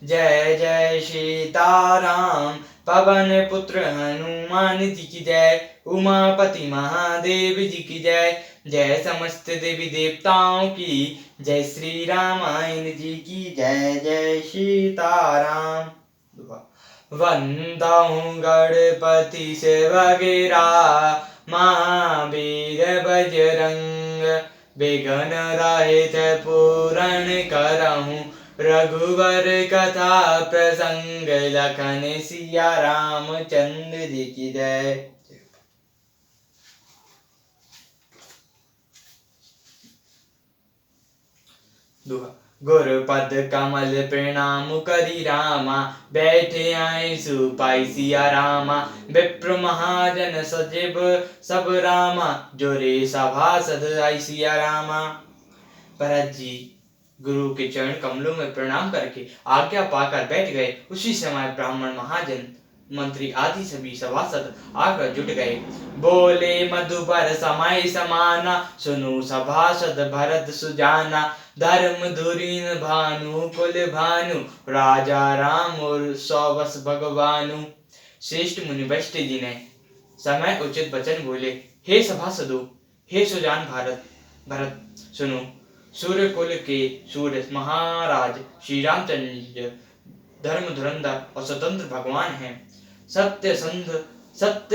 जय जय सीताराम। पवन पुत्र हनुमान जी की जय। उमापति महादेव जी की जय। जय समस्त देवी देवताओं की जय। श्री रामायण जी की जय। जय सीताराम। वंदहूँ गणपति से वगैरह महावीर बजरंग। विघ्न रहित पूरण करहूँ रघुवर कथा प्रसंग। लखन सिया रामचंद्र जी की जय। गुरुपद कमल प्रणाम करी रामा। बैठे आए सुपाई सिया रामा। विप्र महाजन सचिव सब रामा। जोरे सभासद आई सिया रामा। भरत जी गुरु के चरण कमलों में प्रणाम करके आज्ञा पाकर बैठ गए। उसी समय ब्राह्मण महाजन मंत्री आदि सभी सभासद आकर जुट गए। बोले मधुबर समय समाना। सुनो सभासद भरत सुजाना। धर्म धुरीन भानु कुल भानु। राजा राम और सौवस भगवानु। श्रेष्ठ मुनि वशिष्ठ जी ने समय उचित वचन बोले। हे सभासदों, हे सुजान भरत सुनो। सूर्य कुल के सूर्य महाराज श्री रामचंद्र धर्म धुरंधर और स्वतंत्र भगवान हैं। सत्य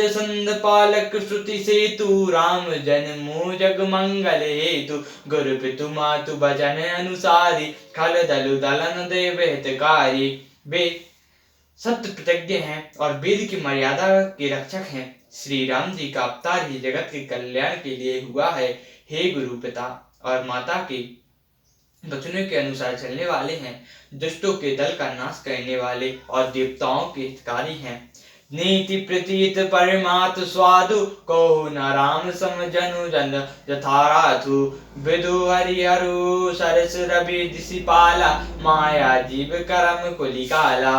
संध पालक श्रुति सेतु। राम जन्मो जग मंगल हेतु। गुरु पितु मातु भजन अनुसारी। खल दलु दलन देव हितकारी। वे सत्य प्रतिज्ञ हैं और वेद की मर्यादा के रक्षक हैं। श्री राम जी का अवतार ही जगत के कल्याण के लिए हुआ है। हे गुरु पिता और माता के वचनों के अनुसार चलने वाले हैं। दुष्टों के दल का नाश करने वाले और देवताओं के हितकारी हैं। नीति प्रतीत परमात स्वादु। कहो न राम सम जनु जन यथाराथु। विदु हरिहरु सरस रवि दिशिपाला। माया जीव करम कुलिकाला।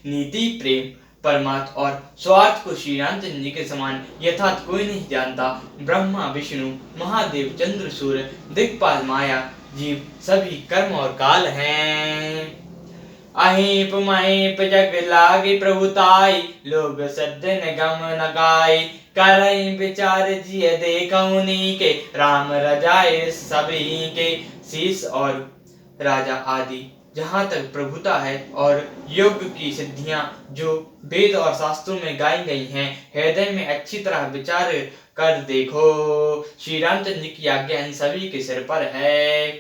नीति प्रेम परमात्म और स्वार्थ को श्री रामचंद्र जी के समान यथार्थ कोई नहीं जानता। ब्रह्मा विष्णु महादेव चंद्र सूर्य दिक्पाल माया जीव सभी कर्म और काल हैं। अहिप महीप जग लागे प्रभुताई। लोग सज्जन गम न गाय। करई विचार जिय देखऊँ नीके। राम रजाए सभी के। शीश और राजा आदि जहाँ तक प्रभुता है और योग की सिद्धियां जो वेद और शास्त्रों में गाई गई हैं, हृदय में अच्छी तरह विचार कर देखो। श्री रामचंद्र जी की आज्ञा इन सभी के सिर पर है।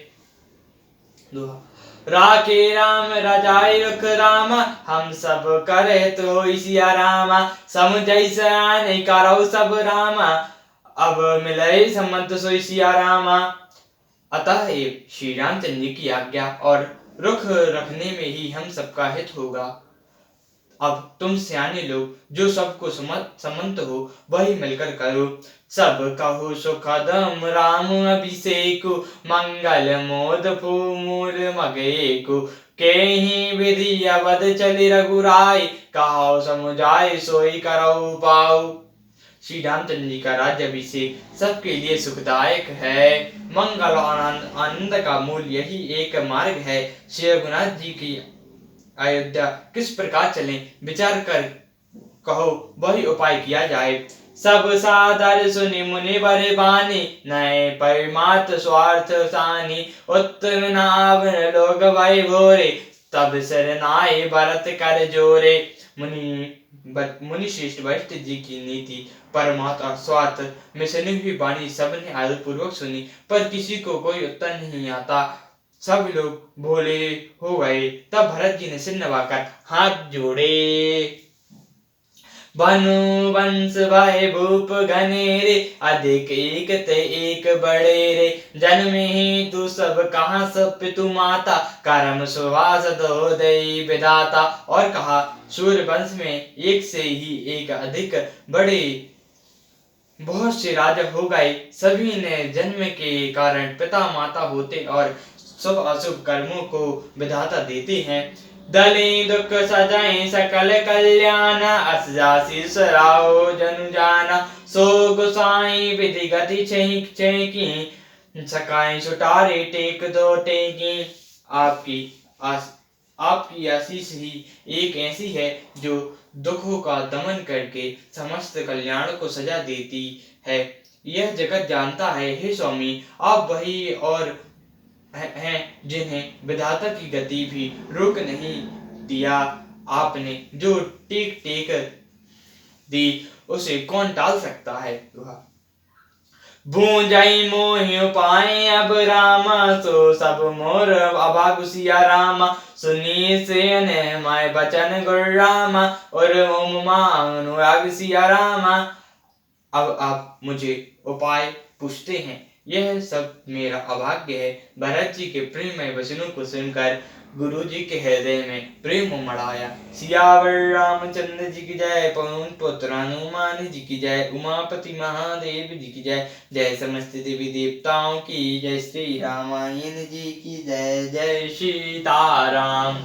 राखे राम रजाई रुख रामा। हम सब करे तो सिया रामा। सम जैसा करो सब रामा। अब मिले सम्मत सोई सिया रामा। अतः श्री रामचंद्र जी की आज्ञा और रुख रखने में ही हम सबका हित होगा। अब तुम सियाने लोग जो सबको समंत हो वही मिलकर करो। सब कहो सुखदम राम अभिषेक। मंगल मोद फूमूल मगेको। के ही विधि अवध चली रघुराई। कहो समुझाए सोई करो पाओ। श्री रामचंद्र जी का राज्याभिषेक सबके लिए सुखदायक है। मंगल और आनंद का मूल यही एक मार्ग है। श्री रघुनाथ जी की अयोध्या किस प्रकार चले विचार कर कहो वही उपाय किया जाए। सब सादर सुनि मुनि वर बानी। नए परमात स्वार्थ सानी। उत्तर नावन लोग भय भोरे। तब शरणाए भरत कर जोरे। मुनि श्रेष्ठ वशिष्ठ जी की नीति परमात्मा और स्वार्थ में सुनी हुई वाणी सबने आदर पूर्वक सुनी, पर किसी को कोई उत्तर नहीं आता। सब लोग भोले हो गए। तब भरत जी ने सिर नवाकर हाथ जोड़े। बनु वंश भय भूप घनेरे। अधिक एक ते एक बड़े रे। जन्मे ही तू सब कहाँ सब पितु माता। कर्म सुभाषद होदई विधाता। और कहा सूर्य वंश में एक से ही एक अधिक बड़े बहुत से राजा हो गए। सभी ने जन्म के कारण पिता माता होते और शुभ अशुभ कर्मों को विधाता देते हैं। दले दुख सजाए सकल कल्याण। अस जासी सराओ जनु जाना। सो गोसाई विधि गति छेकी। सकाई सुटारे टेक दो टेकी। आपकी आपकी आशीष ही एक ऐसी है जो दुखों का दमन करके समस्त कल्याण को सजा देती है। यह जगत जानता है हे स्वामी, आप वही और हैं जिन्हें विधाता की गति भी रोक नहीं दिया। आपने जो टेक टेक दी उसे कौन टाल सकता है। भूंजई मोहि उपाय अब रामा, सो सब मोर अभागु सिया रामा। सुनी से माय बचन गुर रामा, और ओम अनुराग सिया रामा। अब आप मुझे उपाय पूछते हैं, यह सब मेरा अभाग्य है। भरत जी के प्रेममय वचनों को सुनकर गुरु जी के हृदय में प्रेम उमड़ सियावर रामचंद्र जी की जय, पवन पुत्र हनुमान जी की जय, उमापति महादेव जी की जय, जय समस्त देवी देवताओं की जय, श्री रामायण जी की जय, जय सीताराम।